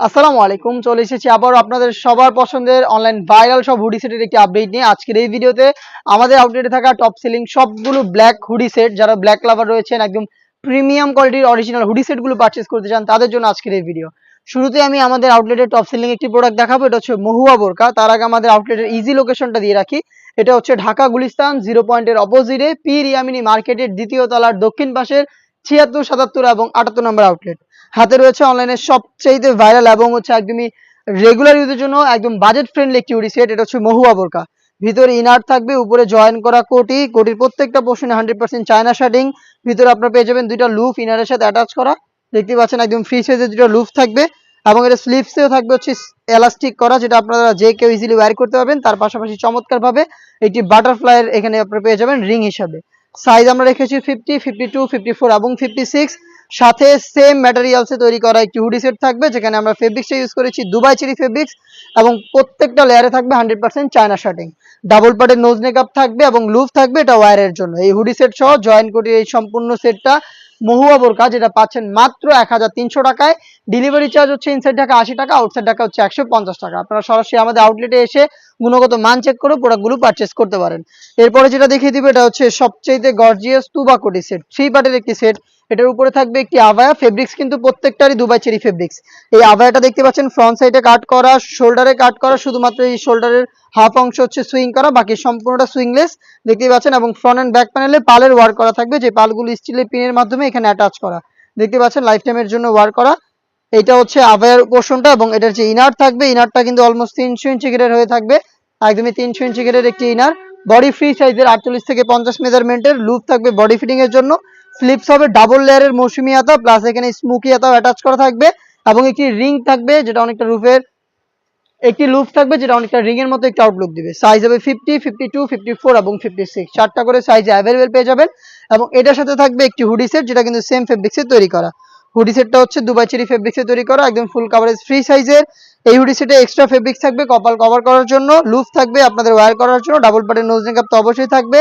আসসালামু আলাইকুম। চলে এসেছি আবার আপনাদের সবার পছন্দের অনলাইন ভাইরাল সব হুডি সেটের একটি আপডেট নিয়ে। আজকের এই ভিডিওতে আমাদের আউটলেটে থাকা টপ সেলিং সবগুলো ব্ল্যাক হুডি সেট, যারা ব্ল্যাক লাভার রয়েছেন, একদম প্রিমিয়াম কোয়ালিটির অরিজিনাল হুডি সেটগুলো পারচেজ করতে চান, তাদের জন্য আজকের এই ভিডিও। শুরুতে আমি আমাদের আউটলেটের টপ সেলিং একটি প্রোডাক্ট দেখাবো। এটা হচ্ছে মহুয়া বোরকা। তার আগে আমাদের আউটলেটের ইজি লোকেশনটা দিয়ে রাখি। এটা হচ্ছে ঢাকা গুলিস্তান 0 পয়েন্টের অপোজিটে পীর ইয়ামিনী মার্কেটের দ্বিতীয় তলার দক্ষিণ পাশের ৭৬, ৭৭ এবং ৭৮ নম্বর আউটলেট। হাতে রয়েছে অনলাইনে সবচেয়ে ভাইরাল এবং হচ্ছে একদমই রেগুলার ইউজের জন্য একদম বাজেট ফ্রেন্ডলি একটি হুডি সেট। এটা হচ্ছে মহুয়া বোরকা। ভিতরে ইনার থাকবে, উপরে জয়েন করা কোটি, কোটির প্রত্যেকটা পোর্শনে 100% চায়না শার্টিং। ভিতরে আপনারা পেয়ে যাবেন দুইটা লুফ ইনারের সাথে অ্যাটাচ করা, দেখতে পাচ্ছেন একদম ফ্রি সাইজের দুটো লুফ থাকবে। এবং এটা স্লিভসেও থাকবে হচ্ছে এলাস্টিক করা, যেটা আপনারা যে কেউ ইজিলি ওয়্যার করতে পারবেন। তার পাশাপাশি চমৎকার ভাবে একটি বাটারফ্লাইয়ের এখানে আপনারা পেয়ে যাবেন রিং হিসাবে। সাইজ আমরা রেখেছি 50, 52, 54 এবং 56। সাথে সেম ম্যাটেরিয়ালসে তৈরি করা একটি হুডি সেট থাকবে, যেখানে আমরা ফেব্রিক্সটা ইউজ করেছি দুবাই চেরি ফেব্রিক্স, এবং প্রত্যেকটা লেয়ারে থাকবে 100% চায়না শার্টিং। ডাবল পার্টের নোজ নেকআপ থাকবে এবং লুফ থাকবে, এটা ওয়্যারের জন্য। এই হুডি সেট সহ জয়েন করে এই সম্পূর্ণ সেটটা মহুয়া বোরকা, যেটা পাচ্ছেন মাত্র 1300 টাকায়। ডেলিভারি চার্জ হচ্ছে ইনসাইড ঢাকা 80 টাকা, আউটসাইড ঢাকা হচ্ছে 150 টাকা। আপনারা সরাসরি আমাদের আউটলেটে এসে গুণগত মান চেক করে প্রোডাক্টগুলো পারচেস করতে পারেন। এরপরে যেটা দেখিয়ে দিবে, এটা হচ্ছে সবচেয়ে গর্জিয়াস তুবা কোটি সেট, 3 পার্টের একটি সেট। এটার উপরে থাকবে একটি আভায়া, ফেব্রিক্স কিন্তু প্রত্যেকটারই দুবাই চেরি ফেব্রিক্স। এই আভায়াটা দেখতে পাচ্ছেন ফ্রন্ট সাইডে কাট করা, শোল্ডারে কাট করা, শুধুমাত্র এই শোল্ডারের হাফ অংশ হচ্ছে সুইং করা, বাকি সম্পূর্ণটা সুইংলেস দেখতে পাচ্ছেন। এবং ফ্রন্ট এন্ড ব্যাক প্যানেলে পালের ওয়ার্ক করা থাকবে, যে পালগুলো স্টিলের পিনের মাধ্যমে এখানে অ্যাটাচ করা, দেখতে পাচ্ছেন লাইফ টাইমের জন্য ওয়ার্ক করা। এটা হচ্ছে আভায়ার পোর্শনটা, এবং এটার যে ইনার থাকবে, ইনারটা কিন্তু অলমোস্ট 300 ইঞ্চি ঘেরের হয়ে থাকবে, একদমই 300 ইঞ্চি ঘেরের একটি ইনার। বডি ফ্রি সাইজের 48 থেকে 50 মেজারমেন্টের লুপ থাকবে বডি ফিটিং এর জন্য। স্লিপস হবে ডাবল লেয়ারের মৌসুমি হাতা, প্লাস এখানে স্মোকি হাতাও অ্যাটাচ করা থাকবে, এবং একটি রিং থাকবে যেটা অনেকটা রুফের একটি লুপ থাকবে, যেটা অনেকটা রিং এর মতো একটি আউটলুক দিবে। সাইজ হবে 50, 52, 54 এবং 56, চারটা করে সাইজে অ্যাভেলেবেল পেয়ে যাবেন। এবং এটার সাথে থাকবে একটি হুডি সেট, যেটা কিন্তু সেম ফেব্রিক্সে তৈরি করা। হুডি সেটটা হচ্ছে দুবাই চেরি ফেব্রিক্সে তৈরি করা, একদম ফুল কাভারেজ ফ্রি সাইজের। এই হুডি সেটে এক্সট্রা ফেব্রিক্স থাকবে কপাল কভার করার জন্য, লুপ থাকবে আপনাদের ওয়্যার করার জন্য, ডাবল পার্টের নোজ নেকআপ তো অবশ্যই থাকবে,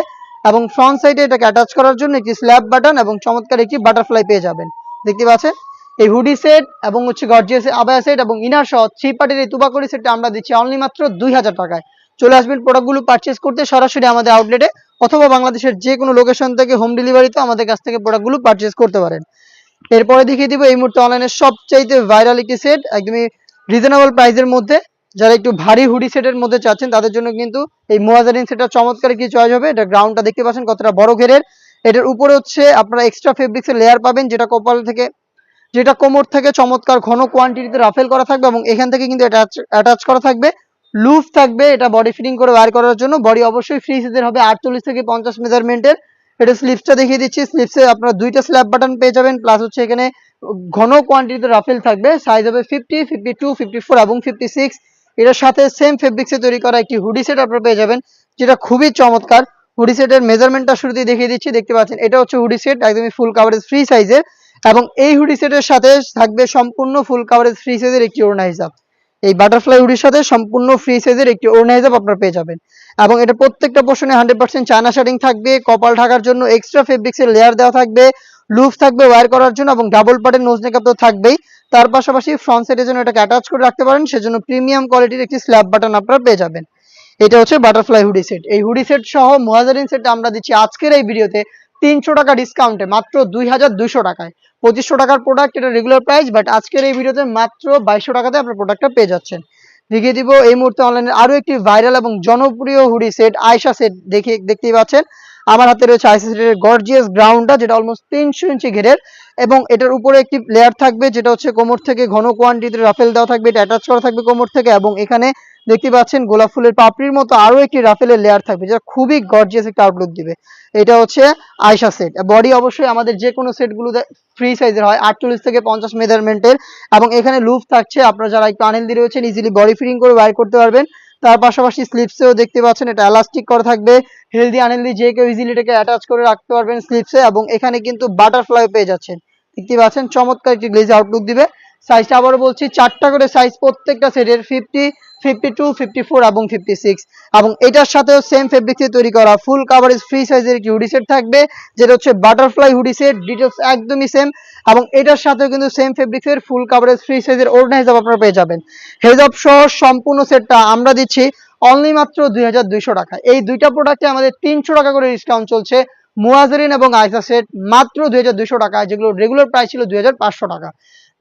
এবং ফ্রন্ট সাইডে এটাকে অ্যাটাচ করার জন্য একটি স্ল্যাব বাটন এবং চমৎকার একটি বাটারফ্লাই পেয়ে যাবেন, দেখতে পাচ্ছেন। এই হুডি সেট এবং হচ্ছে গর্জিয়াস আবায়া সেট এবং ইনার সহ 3 পার্টের এই তুবাকড়ি সেটটা আমরা দিচ্ছি অনলি মাত্র 2000 টাকায়। চলে আসবেন প্রোডাক্টগুলো পারচেজ করতে সরাসরি আমাদের আউটলেটে, অথবা বাংলাদেশের যে কোনো লোকেশন থেকে হোম ডেলিভারিতে আমাদের কাছ থেকে প্রোডাক্টগুলো পারচেজ করতে পারেন। এরপরে দেখিয়ে দিব এই মুহূর্তে অনলাইনে সবচাইতে ভাইরাল একটি সেট, একদমই রিজনেবল প্রাইসের মধ্যে। যারা একটু ভারী হুডি সেটের মধ্যে চাচ্ছেন, তাদের জন্য কিন্তু এই মোয়াজারিন সেটটা চমৎকার একটি চয়েস হবে। এটা গ্রাউন্ডটা দেখতে পাচ্ছেন কতটা বড় ঘেরের। এটার উপরে হচ্ছে আপনারা এক্সট্রা ফেব্রিক্সের লেয়ার পাবেন, যেটা কোমর থেকে চমৎকার ঘন কোয়ান্টিটিতে রাফেল করা থাকবে, এবং এখান থেকে কিন্তু এটা অ্যাটাচ করা থাকবে, লুফ থাকবে এটা বডি ফিটিং করে ওয়্যার করার জন্য। বডি অবশ্যই ফ্রি সাইজের হবে 48 থেকে 50 মেজারমেন্টের। এটা স্লিপসটা দেখিয়ে দিচ্ছি, স্লিপসে আপনারা দুইটা স্ল্যাব বাটন পেয়ে যাবেন, প্লাস হচ্ছে এখানে ঘন কোয়ান্টিটিতে রাফেল থাকবে। সাইজ হবে 50, 52, 54 এবং 56। এটার সাথে সেম ফেব্রিক্সে তৈরি করা একটি হুডি সেট আপনারা পেয়ে যাবেন, যেটা খুবই চমৎকার। হুডি সেটের মেজারমেন্টটা শুরুতেই দেখিয়ে দিচ্ছি, দেখতে পাচ্ছেন এটা হচ্ছে হুডি সেট, একদমই ফুল কাভারেজ ফ্রি সাইজের। এবং এই হুডি সেটের সাথে থাকবে সম্পূর্ণ ফুল কাভারেজ ফ্রি সাইজের একটি ওড়না হিজাব। এই বাটারফ্লাই হুডির সাথে সম্পূর্ণ ফ্রি সাইজের একটি ওড়না হিজাব আপনারা পেয়ে যাবেন। এবং এটা প্রত্যেকটা পোর্শনে 100% চায়না শার্টিং থাকবে, কপাল ঢাকার জন্য এক্সট্রা ফেব্রিক্সের লেয়ার দেওয়া থাকবে, লুফ থাকবে ওয়্যার করার জন্য, এবং ডাবল পার্টের নোজ নেকআপ তো থাকবেই। তার পাশাপাশি ফ্রন্ট সাইডের জন্য এটাকে অ্যাটাচ করে রাখতে পারেন, সেজন্য প্রিমিয়াম কোয়ালিটির একটি স্ল্যাব বাটন আপনারা পেয়ে যাবেন। এটা হচ্ছে বাটারফ্লাই হুডি সেট। এই হুডি সেট সহ মুহাজিরিন সেট আমরা দিচ্ছি আজকের এই ভিডিওতে 300 টাকা ডিসকাউন্টে মাত্র 2200 টাকায়। 2500 টাকার প্রোডাক্ট, এটা রেগুলার প্রাইস, বাট আজকের এই ভিডিওতে মাত্র 2200 টাকাতে আপনার প্রোডাক্টটা পেয়ে যাচ্ছেন। দেখিয়ে দিব এই মুহূর্তে অনলাইনে আরো একটি ভাইরাল এবং জনপ্রিয় হুডি সেট, আয়শা সেট। দেখতেই পাচ্ছেন আমার হাতে রয়েছে আয়শা সেটের গর্জিয়াস গ্রাউন্ডটা, যেটা অলমোস্ট 300 ইঞ্চি ঘেরের, এবং এটার উপরে একটি লেয়ার থাকবে, যেটা হচ্ছে কোমর থেকে ঘন কোয়ান্টিটির রাফেল দেওয়া থাকবে, এটা অ্যাটাচ করা থাকবে কোমর থেকে। এবং এখানে দেখতে পাচ্ছেন গোলাপ ফুলের পাপড়ির মতো আরো একটি রাফেলের লেয়ার থাকবে, যেটা খুবই গর্জিয়াস একটা আউটলুক দিবে। এটা হচ্ছে আয়শা সেট। বডি অবশ্যই আমাদের যে কোনো সেটগুলো ফ্রি সাইজের হয়, 48 থেকে 50 মেজারমেন্টের। এবং এখানে লুপ থাকছে, আপনারা যারা একটু আনহেলদি রয়েছেন ইজিলি বডি ফিটিং করে ওয়্যার করতে পারবেন। তার পাশাপাশি স্লিপসেও দেখতে পাচ্ছেন এটা এলাস্টিক করা থাকবে, হেলদি আনহেলদি যে কেউ ইজিলি এটাকে অ্যাটাচ করে রাখতে পারবেন স্লিপসে। এবং এখানে কিন্তু বাটারফ্লাই পেয়ে যাচ্ছেন, দেখতে পাচ্ছেন চমৎকার একটি গ্লেজ আউটলুক দিবে। সাইজটা আবারও বলছি, 4টা করে সাইজ প্রত্যেকটা সেটের, 50, 52, 54 এবং 56। এবং এটার সাথেও সেম ফেব্রিক দিয়ে তৈরি করা ফুল কাভারেজ ফ্রি সাইজের একটি হুডি সেট থাকবে, যেটা হচ্ছে বাটারফ্লাই হুডি সেট। ডিটেলস একদমই সেম। এবং এটার সাথেও কিন্তু সেম ফেব্রিক্সের ফুল কাভারেজ ফ্রি সাইজের ওড়না হিসাব আপনারা পেয়ে যাবেন। হেজাব সহ সম্পূর্ণ সেটটা আমরা দিচ্ছি অনলি মাত্র 2200 টাকা। এই দুইটা প্রোডাক্টে আমাদের 300 টাকা করে ডিসকাউন্ট চলছে। মুয়াজরিন এবং আইসা সেট মাত্র 2200 টাকা, যেগুলো রেগুলার প্রাইস ছিল 2500 টাকা।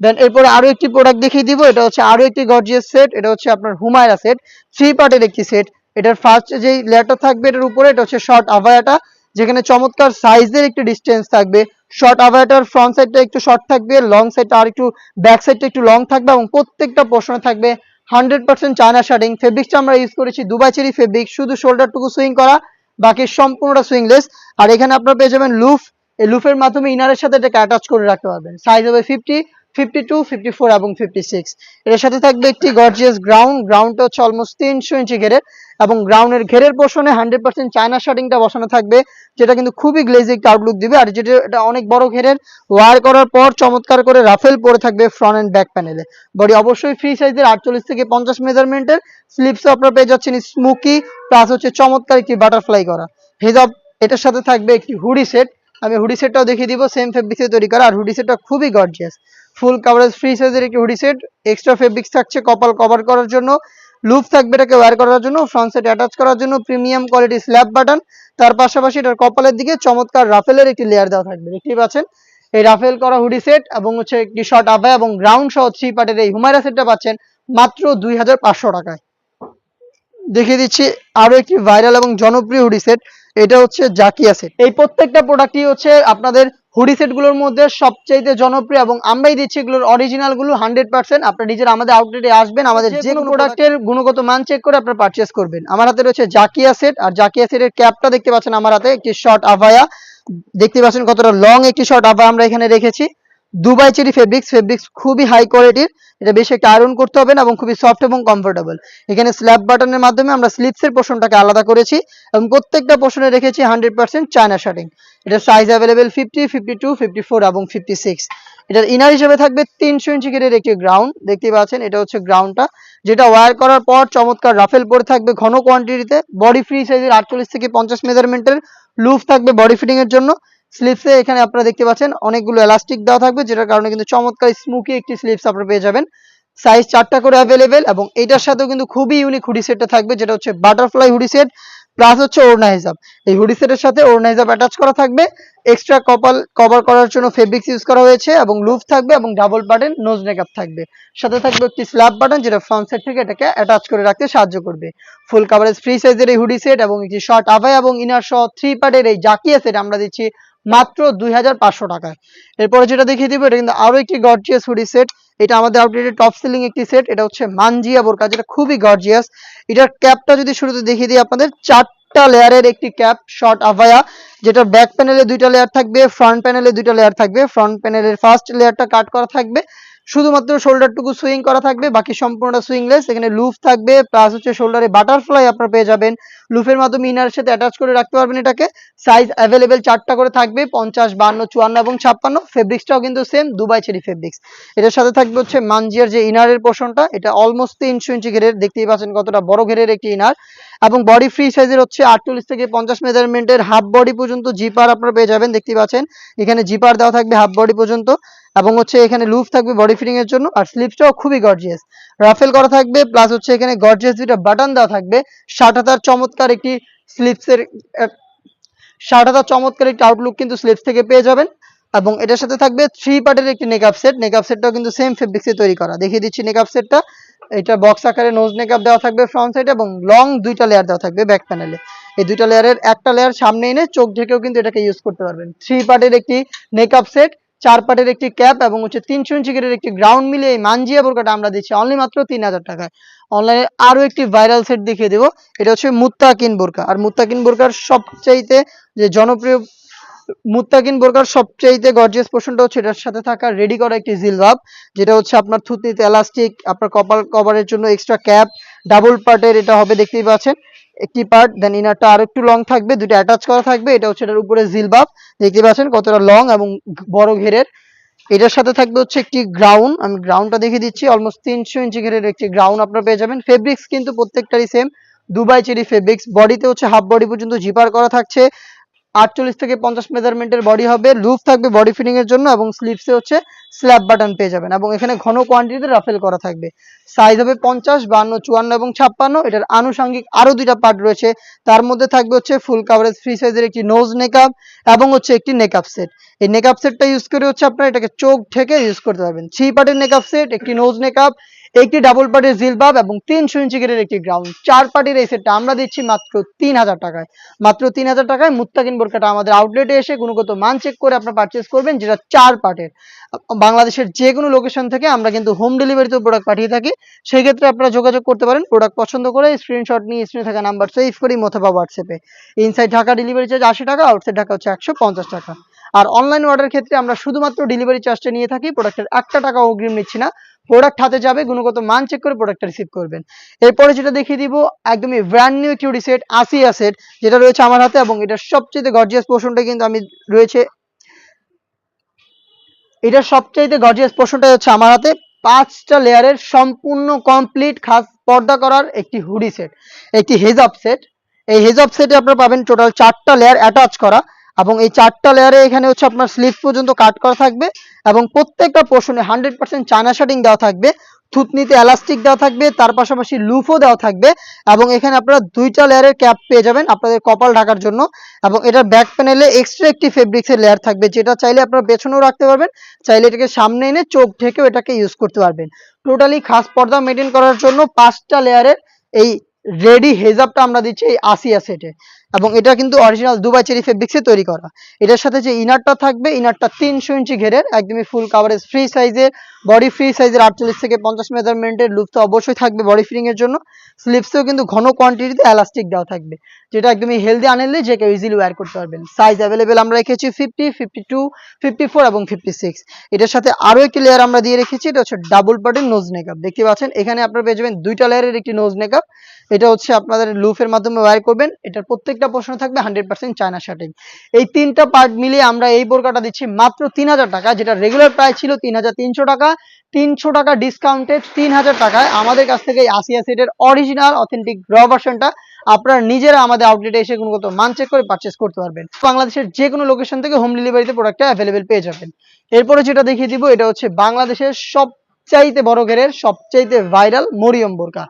দেন এরপরে আরো একটি প্রোডাক্ট দেখিয়ে দিব, এটা হচ্ছে আরো একটি গর্জিয়াস সেট। এটা হচ্ছে আপনার হুমায়রা সেট, 3 পার্টের একটি সেট। এটার ফার্স্ট যেই লেয়ারটা থাকবে এটার উপরে, এটা হচ্ছে শর্ট আভায়াটা, যেখানে চমৎকার সাইজের একটি ডিসটেন্স থাকবে। শর্ট আভায়াটার ফ্রন্ট সাইডটা একটু শর্ট থাকবে, লং সাইডটা আর একটু, ব্যাক সাইডটা একটু লং থাকবে, এবং প্রত্যেকটা পোর্শনে থাকবে 100% চায়না শার্টিং। ফেব্রিক্সটা আমরা ইউজ করেছি দুবাই চেরি ফেব্রিক, শুধু শোল্ডারটুকু সুইং করা, বাকি সম্পূর্ণটা সুইংলেস। আর এখানে আপনারা পেয়ে যাবেন লুফ, এই লুফের মাধ্যমে ইনারের সাথে এটাকে অ্যাটাচ করে রাখতে পারবেন। সাইজ হবে 50, 52, 54 এবং 56। এর সাথে থাকবে একটি গর্জিয়াস গ্রাউন্ডটা হচ্ছে অলমোস্ট 300 ইঞ্চি ঘেরের, এবং গ্রাউন্ডের ঘেরের পোর্শনে 100% চায়না শার্টিংটা বসানো থাকবে, যেটা কিন্তু খুবই গ্লেজি একটা আউটলুক দিবে। আর যেটা এটা অনেক বড় ঘেরের, ওয়ার করার পর চমৎকার করে রাফেল পরে থাকবে ফ্রন্ট এন্ড ব্যাক প্যানেলে। বডি অবশ্যই ফ্রি সাইজের 48 থেকে 50 মেজারমেন্টের। স্লিপসও আপনারা পেয়ে যাচ্ছেন স্মোকি, প্লাস হচ্ছে চমৎকার একটি বাটারফ্লাই করা হেজাব। এটার সাথে থাকবে একটি হুডি সেট, আমি হুডি সেটটাও দেখিয়ে দিব, সেম ফেব্রিক্সে তৈরি করা। আর হুডি সেটটা খুবই গর্জিয়াস, ফুল কাভারেজ ফ্রি সাইজের একটি হুডি সেট। এক্সট্রা ফেব্রিক্স থাকছে কপাল কভার করার জন্য, লুপ থাকবে এটাকে ওয়্যার করার জন্য, ফ্রন্ট সাইড অ্যাটাচ করার জন্য প্রিমিয়াম কোয়ালিটি স্ল্যাব বাটন। তার পাশাপাশি এটার কপালের দিকে চমৎকার রাফেলের একটি লেয়ার দেওয়া থাকবে, দেখতেই পাচ্ছেন। এই রাফেল করা হুডি সেট এবং হচ্ছে একটি শর্ট আভায়া এবং গ্রাউন্ড সহ 3 পার্টের এই হুমায়রা সেটটা পাচ্ছেন মাত্র 2500 টাকায়। দেখিয়ে দিচ্ছি আরো একটি ভাইরাল এবং জনপ্রিয় হুডি সেট, এটা হচ্ছে জাকিয়া সেট। এই প্রত্যেকটা প্রোডাক্টই হচ্ছে আপনাদের হুডি সেট গুলোর মধ্যে সবচেয়ে জনপ্রিয়, এবং আমরাই দিচ্ছি এগুলোর অরিজিনাল গুলো 100%। আপনারা নিজেরা আমাদের আউটলেটে আসবেন, আমাদের যে কোনো প্রোডাক্টের গুণগত মান চেক করে আপনারা পারচেজ করবেন। আমার হাতে রয়েছে জাকিয়া সেট, আর জাকিয়া সেটের ক্যাপটা দেখতে পাচ্ছেন আমার হাতে, একটি শর্ট আভায়া, দেখতে পাচ্ছেন কতটা লং একটি শর্ট আভায়া আমরা এখানে রেখেছি। দুবাই চেরি ফেব্রিক্স খুবই হাই কোয়ালিটির, এটা বেশি একটা আয়রন করতে হবে না এবং খুবই সফট এবং কমফোর্টেবল। এখানে স্ল্যাব বাটনের মাধ্যমে আমরা স্লিপসের পোর্শনটাকে আলাদা করেছি, এবং প্রত্যেকটা পোর্শনে রেখেছি 100% চায়না শার্টিং। এটার সাইজ অ্যাভেলেবেল 50, 52, 54 এবং 56। এটার ইনার হিসেবে থাকবে 300 ইঞ্চি ঘেরের একটি গ্রাউন্ড, দেখতেই পাচ্ছেন এটা হচ্ছে গ্রাউন্ডটা, যেটা ওয়্যার করার পর চমৎকার রাফেল পরে থাকবে ঘন কোয়ান্টিটিতে। বডি ফ্রি সাইজের 48 থেকে 50 মেজারমেন্টের লুফ থাকবে বডি ফিটিং এর জন্য। স্লিপসে এখানে আপনারা দেখতে পাচ্ছেন অনেকগুলো এলাস্টিক দেওয়া থাকবে, যেটার কারণে কিন্তু চমৎকার স্মুকি একটি স্লিপস আপনারা পেয়ে যাবেন। সাইজ 4টা করে অ্যাভেলেবেল, এবং এটার সাথেও কিন্তু খুবই ইউনিক হুডি সেটটা থাকবে, যেটা হচ্ছে বাটারফ্লাই হুডি সেট, প্লাস হচ্ছে ওড়না হিসাব। এই হুডি সেটের সাথে ওড়না হিসাব অ্যাটাচ করা থাকবে, এক্সট্রা কপাল কভার করার জন্য ফেব্রিক্স ইউজ করা হয়েছে, এবং লুপ থাকবে এবং ডাবল বাটন নোজ নেকআপ থাকবে। সাথে থাকবে একটি স্ল্যাব বাটন, যেটা ফ্রন্ট সাইড থেকে এটাকে অ্যাটাচ করে রাখতে সাহায্য করবে। ফুল কাভারেজ ফ্রি সাইজের এই হুডি সেট এবং একটি শর্ট আভায়া এবং ইনার সহ 3 পার্টের এই জাকিয়া সেট আমরা দিচ্ছি মাত্র 2500 টাকায়। এরপরে যেটা দেখিয়ে দিব, এটা কিন্তু আরো একটি গর্জিয়াস হুডি সেট। এটা আমাদের আউটলেটের টপ সেলিং একটি সেট, এটা হচ্ছে মানজিয়া বোরকা, যেটা খুবই গর্জিয়াস। এটার ক্যাপটা যদি শুরুতে দেখিয়ে দিই আপনাদের, 4টা লেয়ারের একটি ক্যাপ শর্ট আভায়া, যেটা ব্যাক প্যানেলে 2টা লেয়ার থাকবে, ফ্রন্ট প্যানেলে 2টা লেয়ার থাকবে। ফ্রন্ট প্যানেলের ফার্স্ট লেয়ারটা কাট করা থাকবে, শুধুমাত্র শোল্ডারটুকু সুইং করা থাকবে, বাকি সম্পূর্ণটা সুইংলেস। এখানে লুফ থাকবে, প্লাস হচ্ছে শোল্ডারে বাটারফ্লাই আপনারা পেয়ে যাবেন, লুফের মাধ্যমে ইনারের সাথে অ্যাটাচ করে রাখতে পারবেন এটাকে। সাইজ অ্যাভেলেবেল 4টা করে থাকবে, 50, 52, 54 এবং 56। ফেব্রিক্সটাও কিন্তু সেম দুবাই চেরি ফেব্রিক্স। এটার সাথে থাকবে হচ্ছে মানজিয়ার যে ইনারের পোর্শনটা, এটা অলমোস্ট 300 ইঞ্চি ঘেরের, দেখতেই পাচ্ছেন কতটা বড় ঘেরের একটি ইনার, এবং বডি ফ্রি সাইজের হচ্ছে 48 থেকে 50 মেজারমেন্টের হাফ বডি পর্যন্ত জিপার আপনারা পেয়ে যাবেন, দেখতেই পাচ্ছেন এখানে জিপার দেওয়া থাকবে হাফ বডি পর্যন্ত, এবং হচ্ছে এখানে লুফ থাকবে বডি ফিটিং এর জন্য। আর স্লিপসটাও খুবই গর্জিয়াস, রাফেল করা থাকবে, প্লাস হচ্ছে এখানে গর্জিয়াস দুইটা বাটন দেওয়া থাকবে। শার্ট হাতার চমৎকার একটি স্লিপসের শার্ট হাতার চমৎকার একটি আউটলুক কিন্তু স্লিপস থেকে পেয়ে যাবেন। এবং এটার সাথে থাকবে 3 পার্টের একটি নেকআপ সেট, নেকআপ সেটটাও কিন্তু সেম ফেব্রিক্সে তৈরি করা। দেখিয়ে দিচ্ছি নেকআপ সেটটা, এটা বক্স আকারে নোজ নেকআপ দেওয়া থাকবে ফ্রন্ট সাইডে, এবং লং 2টা লেয়ার দেওয়া থাকবে ব্যাক প্যানেলে। এই 2টা লেয়ারের একটা লেয়ার সামনে এনে চোখ ঢেকেও কিন্তু এটাকে ইউজ করতে পারবেন। 3 পার্টের একটি নেকআপ সেট, 4 পার্টের একটি ক্যাপ, এবং হচ্ছে 300 ইঞ্চি গেরের একটি গ্রাউন্ড মিলে এই মানজিয়া বোরকাটা আমরা দিচ্ছি অনলি মাত্র 3000 টাকায়। অনলাইনে আরো একটি ভাইরাল সেট দেখিয়ে দেবো, এটা হচ্ছে মুত্তাকিন বোরকা। আর মুত্তাকিন বোরকার সবচাইতে যে জনপ্রিয় মুত্তাকিন বোরকার সবচাইতে গর্জিয়াস পোর্শনটা হচ্ছে এটার সাথে থাকা রেডি করা একটি জিলবাব, যেটা হচ্ছে আপনার থুতনিতে এলাস্টিক, আপনার কপাল কভারের জন্য এক্সট্রা ক্যাপ, ডাবল পার্টের এটা হবে, দেখতেই পাচ্ছেন একটি পার্ট। দেন ইনারটা আরো একটু লং থাকবে, দুটো অ্যাটাচ করা থাকবে। এটা হচ্ছে এটার উপরে জিলবাব, দেখতে পাচ্ছেন কতটা লং এবং বড় ঘেরের। এটার সাথে থাকবে হচ্ছে একটি গ্রাউন্ড, আমি গ্রাউন্ডটা দেখিয়ে দিচ্ছি। অলমোস্ট 300 ইঞ্চি ঘেরের একটি গ্রাউন্ড আপনারা পেয়ে যাবেন। ফেব্রিক্স কিন্তু প্রত্যেকটারই সেম, দুবাই চেরি ফেব্রিক্স। বডিতে হচ্ছে হাফ বডি পর্যন্ত জিপার করা থাকছে। 48 থেকে 50 মেজারমেন্টের বডি হবে। লুপ থাকবে বডি ফিটিং এর জন্য এবং স্লিভসে হচ্ছে স্ল্যাব বাটন পেয়ে যাবেন এবং এখানে ঘন কোয়ান্টিটিতে রাফেল করা থাকবে। সাইজ হবে 50, 52, 54 এবং 56। এটার আনুষঙ্গিক আরো দুইটা পার্ট রয়েছে, তার মধ্যে থাকবে হচ্ছে ফুল কাভারেজ ফ্রি সাইজের একটি নোজ নেকআপ এবং হচ্ছে একটি নেকআপ সেট। এই নেকআপ সেটটা ইউজ করে হচ্ছে আপনারা এটাকে চোখ ঢেকে ইউজ করতে পারবেন। 3 পার্টের নেকআপ সেট, একটি নোজ নেকআপ, একটি ডাবল পার্টের জিলবাব এবং 300 ইঞ্চি গেরের একটি গ্রাউন্ড। 4 পার্টির এই সেটটা আমরা দিচ্ছি মাত্র 3000 টাকায়। মাত্র 3000 টাকায় মুত্তাকিন বোরকাটা আমাদের আউটলেটে এসে গুণগত মান চেক করে আপনারা পারচেজ করবেন, যেটা 4 পার্টের। বাংলাদেশের যে কোনো লোকেশন থেকে আমরা কিন্তু হোম ডেলিভারিতে প্রোডাক্ট পাঠিয়ে থাকি। সেই ক্ষেত্রে আপনারা যোগাযোগ করতে পারেন। প্রোডাক্ট পছন্দ করে স্ক্রিনশট নিয়ে স্ক্রিনে থাকা নাম্বার সেভ করি অথবা হোয়াটসঅ্যাপে। ইনসাইড ঢাকা ডেলিভারি চার্জ 80 টাকা, আউটসাইড ঢাকা হচ্ছে 150 টাকা। আর অনলাইন অর্ডারের ক্ষেত্রে আমরা শুধুমাত্র ডেলিভারি চার্জটা নিয়ে থাকি, প্রোডাক্টের 1 টাকা অগ্রিম নিচ্ছি না। প্রোডাক্ট হাতে যাবে, গুণগত মান চেক করে প্রোডাক্টটা রিসিভ করবেন। এরপরে যেটা দেখিয়ে দিব একদমই ব্র্যান্ড নিউ একটি হুডি সেট, আসিয়া সেট, যেটা রয়েছে আমার হাতে এবং এটার সবচেয়ে গর্জিয়াস পোর্শনটা কিন্তু আমি রয়েছে, এটার সবচাইতে গর্জিয়াস পোর্শনটা হচ্ছে আমার হাতে। 5টা লেয়ারের সম্পূর্ণ কমপ্লিট খাস পর্দা করার একটি হুডি সেট, একটি হেজাব সেট। এই হেজাব সেটে আপনারা পাবেন টোটাল 4টা লেয়ার অ্যাটাচ করা এবং এই 4টা লেয়ারে এখানে হচ্ছে আপনার স্লিভ পর্যন্ত কাট করা থাকবে এবং প্রত্যেকটা পোর্শনে 100% চায়না শার্টিং দেওয়া থাকবে। থুতনিতে এলাস্টিক দেওয়া থাকবে, তার পাশাপাশি লুফও দেওয়া থাকবে এবং এখানে আপনারা 2টা লেয়ারের ক্যাপ পেয়ে যাবেন আপনাদের কপাল ঢাকার জন্য। এবং এটার ব্যাক প্যানেলে এক্সট্রা একটি ফেব্রিক্সের লেয়ার থাকবে, যেটা চাইলে আপনারা পেছনেও রাখতে পারবেন, চাইলে এটাকে সামনে এনে চোখ ঢেকেও এটাকে ইউজ করতে পারবেন। টোটালি খাস পর্দা মেনটেন করার জন্য 5টা লেয়ারের এই রেডি হেজাবটা আমরা দিচ্ছি এই আসিয়া সেটে এবং এটা কিন্তু অরিজিনাল দুবাই চেরি ফেব্রিক্সে তৈরি করা। এটার সাথে যে ইনারটা থাকবে, ইনারটা 300 ইঞ্চি ঘেরের, একদমই ফুল কাভারেজ ফ্রি সাইজের, বডি ফ্রি সাইজের 48 থেকে 50 মেজারমেন্টের। লুপ তো অবশ্যই থাকবে বডি ফিটিং এর জন্য। স্লিভসেও কিন্তু ঘন কোয়ান্টিটিতে এলাস্টিক দেওয়া থাকবে, যেটা একদমই হেলদি আনহেলদি যে কেউ ইজিলি ওয়্যার করতে পারবেন। সাইজ অ্যাভেলেবেল আমরা রেখেছি 50, 52, 54 এবং 56। এটার সাথে আরো একটি লেয়ার আমরা দিয়ে রেখেছি, এটা হচ্ছে ডাবল পার্টের নোজ নেকআপ। দেখতে পাচ্ছেন এখানে আপনারা পেয়ে যাবেন 2টা লেয়ারের একটি নোজ নেকআপ। এটা হচ্ছে আপনাদের লুফের মাধ্যমে ওয়্যার করবেন। এটার প্রত্যেকটা পোর্শনে থাকবে 100% চায়না শার্টিং। এই 3টা পার্ট মিলিয়ে আমরা এই বোরকাটা দিচ্ছি মাত্র 3000 টাকা, যেটা রেগুলার প্রাইস ছিল 3300 টাকা। 300 টাকা ডিসকাউন্টে 3000 টাকায় আমাদের কাছ থেকে এই আসিয়া সেটের অরিজিনাল অথেন্টিক র ভার্সনটা আপনারা নিজেরা আমাদের আউটলেটে এসে গুণগত মান চেক করে পারচেস করতে পারবেন। বাংলাদেশের যে কোনো লোকেশন থেকে হোম ডেলিভারিতে প্রোডাক্টটা অ্যাভেলেবেল পেয়ে যাবেন। এরপরে যেটা দেখিয়ে দিব, এটা হচ্ছে বাংলাদেশের সবচাইতে বড় ঘেরের সবচাইতে ভাইরাল মরিয়ম বোরকা।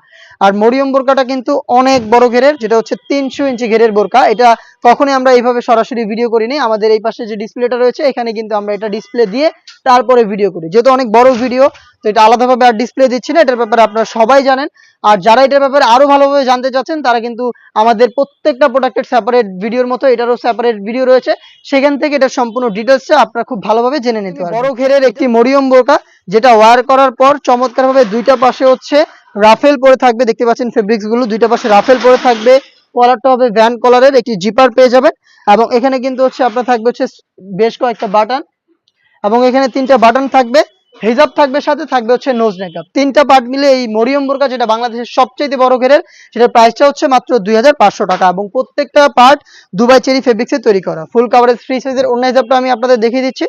আর মরিয়ম বোরকাটা কিন্তু অনেক বড় ঘেরের, যেটা হচ্ছে 300 ইঞ্চি ঘেরের বোরকা। এটা কখনোই আমরা এইভাবে সরাসরি ভিডিও করিনি, আমাদের এই পাশে যে ডিসপ্লেটা রয়েছে এখানে কিন্তু আমরা এটা ডিসপ্লে দিয়ে তারপরে ভিডিও করি, যেহেতু অনেক বড় ভিডিও তো এটা আলাদাভাবে আর ডিসপ্লে দিচ্ছি না। এটার ব্যাপারে আপনারা সবাই জানেন। আর যারা এটার ব্যাপারে আরো ভালোভাবে জানতে চাচ্ছেন তারা কিন্তু আমাদের প্রত্যেকটা প্রোডাক্টের সেপারেট ভিডিওর মতো এটারও সেপারেট ভিডিও রয়েছে, সেখান থেকে এটার সম্পূর্ণ ডিটেলসটা আপনারা খুব ভালোভাবে জেনে নিতে পারবেন। বড় ঘেরের একটি মরিয়ম বোরকা, যেটা ওয়্যার করার পর চমৎকারভাবে 2টা পাশে হচ্ছে রাফেল পরে থাকবে। দেখতে পাচ্ছেন ফেব্রিক্স গুলো 2টা পাশে রাফেল পরে থাকবে। কলারটা হবে ভ্যান কলারের, একটি জিপার পেয়ে যাবেন এবং এখানে কিন্তু হচ্ছে আপনার থাকবে হচ্ছে বেশ কয়েকটা বাটন এবং এখানে 3টা বাটন থাকবে। হিজাব থাকবে, সাথে থাকবে হচ্ছে নোজ নেকআপ। 3টা পার্ট মিলে এই মরিয়ম বোরকা, যেটা বাংলাদেশের সবচেয়ে বড় ঘেরের, সেটার প্রাইসটা হচ্ছে মাত্র 2500 টাকা এবং প্রত্যেকটা পার্ট দুবাই চেরি ফেব্রিক্সে তৈরি করা। ফুল কাভারেজ ফ্রি সাইজের অন্য হিজাবটা আমি আপনাদের দেখিয়ে দিচ্ছি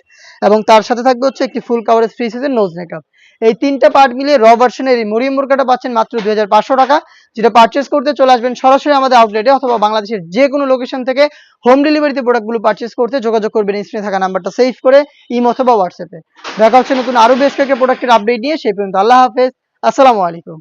এবং তার সাথে থাকবে হচ্ছে একটি ফুল কাভারেজ ফ্রি সাইজের নোজ নেকআপ। এই 3টা পার্ট মিলিয়ে র ভার্সনের এই মরিয়ম বোরকাটা পাচ্ছেন মাত্র 2500 টাকা, যেটা পারচেস করতে চলে আসবেন সরাসরি আমাদের আউটলেটে অথবা বাংলাদেশের যে কোনো লোকেশন থেকে হোম ডেলিভারিতে প্রোডাক্টগুলো পারচেস করতে যোগাযোগ করবেন স্ক্রিনে থাকা নাম্বারটা সেভ করে ইমো অথবা হোয়াটসঅ্যাপে। দেখা হচ্ছে নতুন আরো বেশ কয়েকটা প্রোডাক্টের আপডেট নিয়ে। সেই পর্যন্ত আল্লাহ হাফেজ, আসসালামু আলাইকুম।